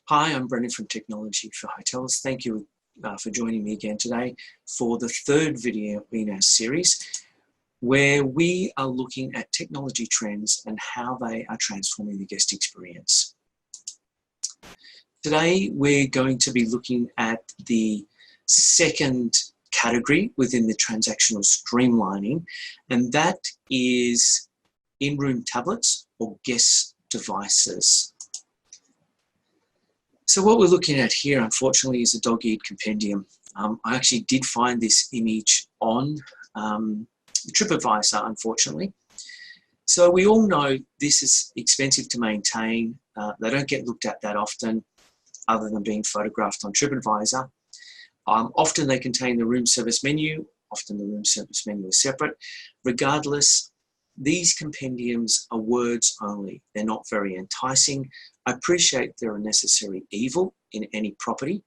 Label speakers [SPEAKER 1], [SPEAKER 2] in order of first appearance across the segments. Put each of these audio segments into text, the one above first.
[SPEAKER 1] Hi, I'm Brendan from Technology for Hotels. Thank you for joining me again today for the third video in our series where we are looking at technology trends and how they are transforming the guest experience. Today we're going to be looking at the second category within the transactional streamlining, and that is in-room tablets or guest devices. So what we're looking at here, unfortunately, is a dog-eared compendium. I actually did find this image on TripAdvisor, unfortunately. So we all know this is expensive to maintain. They don't get looked at that often, other than being photographed on TripAdvisor. Often they contain the room service menu. Often the room service menu is separate. Regardless, these compendiums are words only. They're not very enticing. I appreciate they're a necessary evil in any property,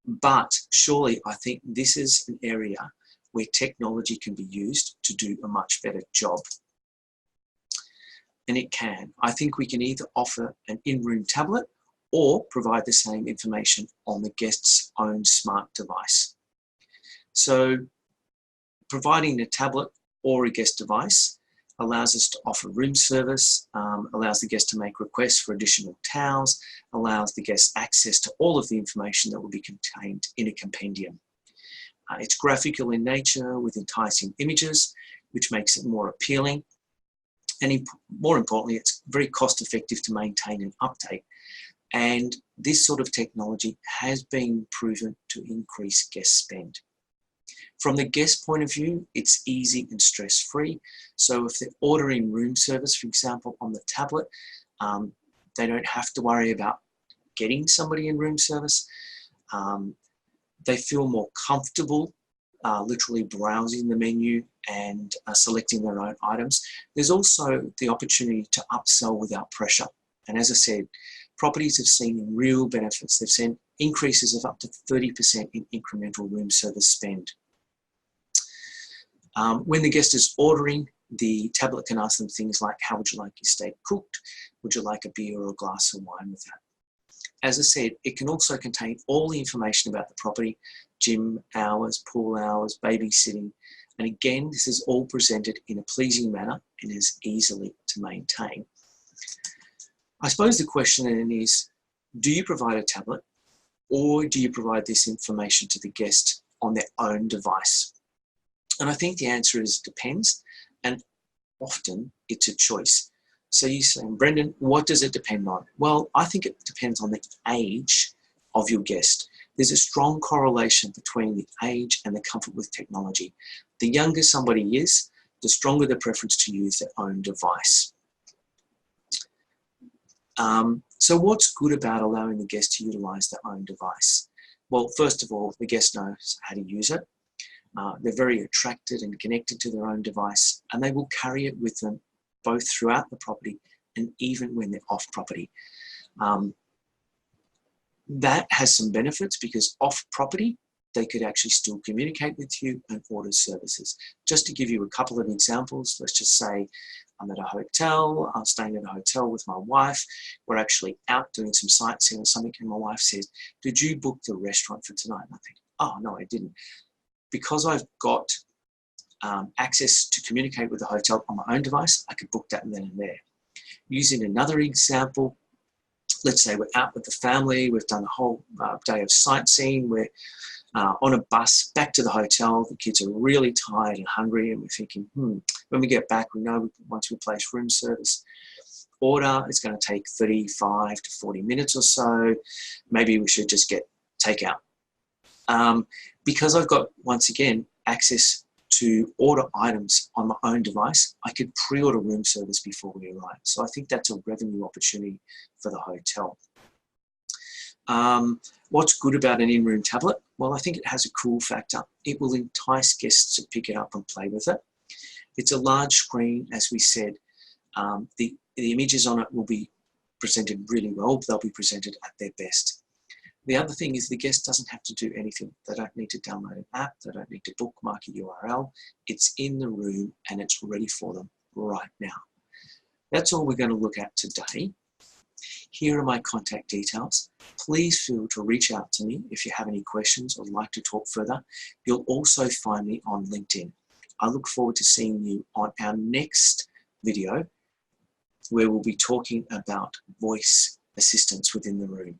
[SPEAKER 1] but surely I think this is an area where technology can be used to do a much better job. And it can. I think we can either offer an in-room tablet or provide the same information on the guest's own smart device. So providing a tablet or a guest device allows us to offer room service, allows the guest to make requests for additional towels, allows the guest access to all of the information that will be contained in a compendium. It's graphical in nature with enticing images, which makes it more appealing. And more importantly, it's very cost effective to maintain and update. And this sort of technology has been proven to increase guest spend. From the guest point of view, it's easy and stress-free. So if they're ordering room service, for example, on the tablet, they don't have to worry about getting somebody in room service. They feel more comfortable literally browsing the menu and selecting their own items. There's also the opportunity to upsell without pressure. And as I said, properties have seen real benefits. They've seen increases of up to 30% in incremental room service spend. When the guest is ordering, the tablet can ask them things like, how would you like your steak cooked? Would you like a beer or a glass of wine with that? As I said, it can also contain all the information about the property, gym hours, pool hours, babysitting. And again, this is all presented in a pleasing manner and is easily to maintain. I suppose the question then is, do you provide a tablet or do you provide this information to the guest on their own device? And I think the answer is depends, and often it's a choice. So you say, Brendan, what does it depend on? Well, I think it depends on the age of your guest. There's a strong correlation between the age and the comfort with technology. The younger somebody is, the stronger the preference to use their own device. So what's good about allowing the guest to utilize their own device? Well, first of all, the guest knows how to use it. They're very attracted and connected to their own device, and they will carry it with them both throughout the property and even when they're off property. That has some benefits because off property, they could actually still communicate with you and order services. Just to give you a couple of examples, let's just say I'm at a hotel, I'm staying at a hotel with my wife. We're actually out doing some sightseeing or something, and my wife says, did you book the restaurant for tonight? And I think, oh, no, I didn't. Because I've got access to communicate with the hotel on my own device, I could book that then and there. Using another example, let's say we're out with the family, we've done a whole day of sightseeing, we're on a bus back to the hotel, the kids are really tired and hungry, and we're thinking, when we get back, we know once we place room service order, it's going to take 35 to 40 minutes or so. Maybe we should just get takeout. Because I've got, once again, access to order items on my own device, I could pre-order room service before we arrive. So I think that's a revenue opportunity for the hotel. What's good about an in-room tablet? Well, I think it has a cool factor. It will entice guests to pick it up and play with it. It's a large screen, as we said. The images on it will be presented really well. They'll be presented at their best. The other thing is the guest doesn't have to do anything. They don't need to download an app. They don't need to bookmark a URL. It's in the room and it's ready for them right now. That's all we're going to look at today. Here are my contact details. Please feel to reach out to me if you have any questions or like to talk further. You'll also find me on LinkedIn. I look forward to seeing you on our next video, where we'll be talking about voice assistants within the room.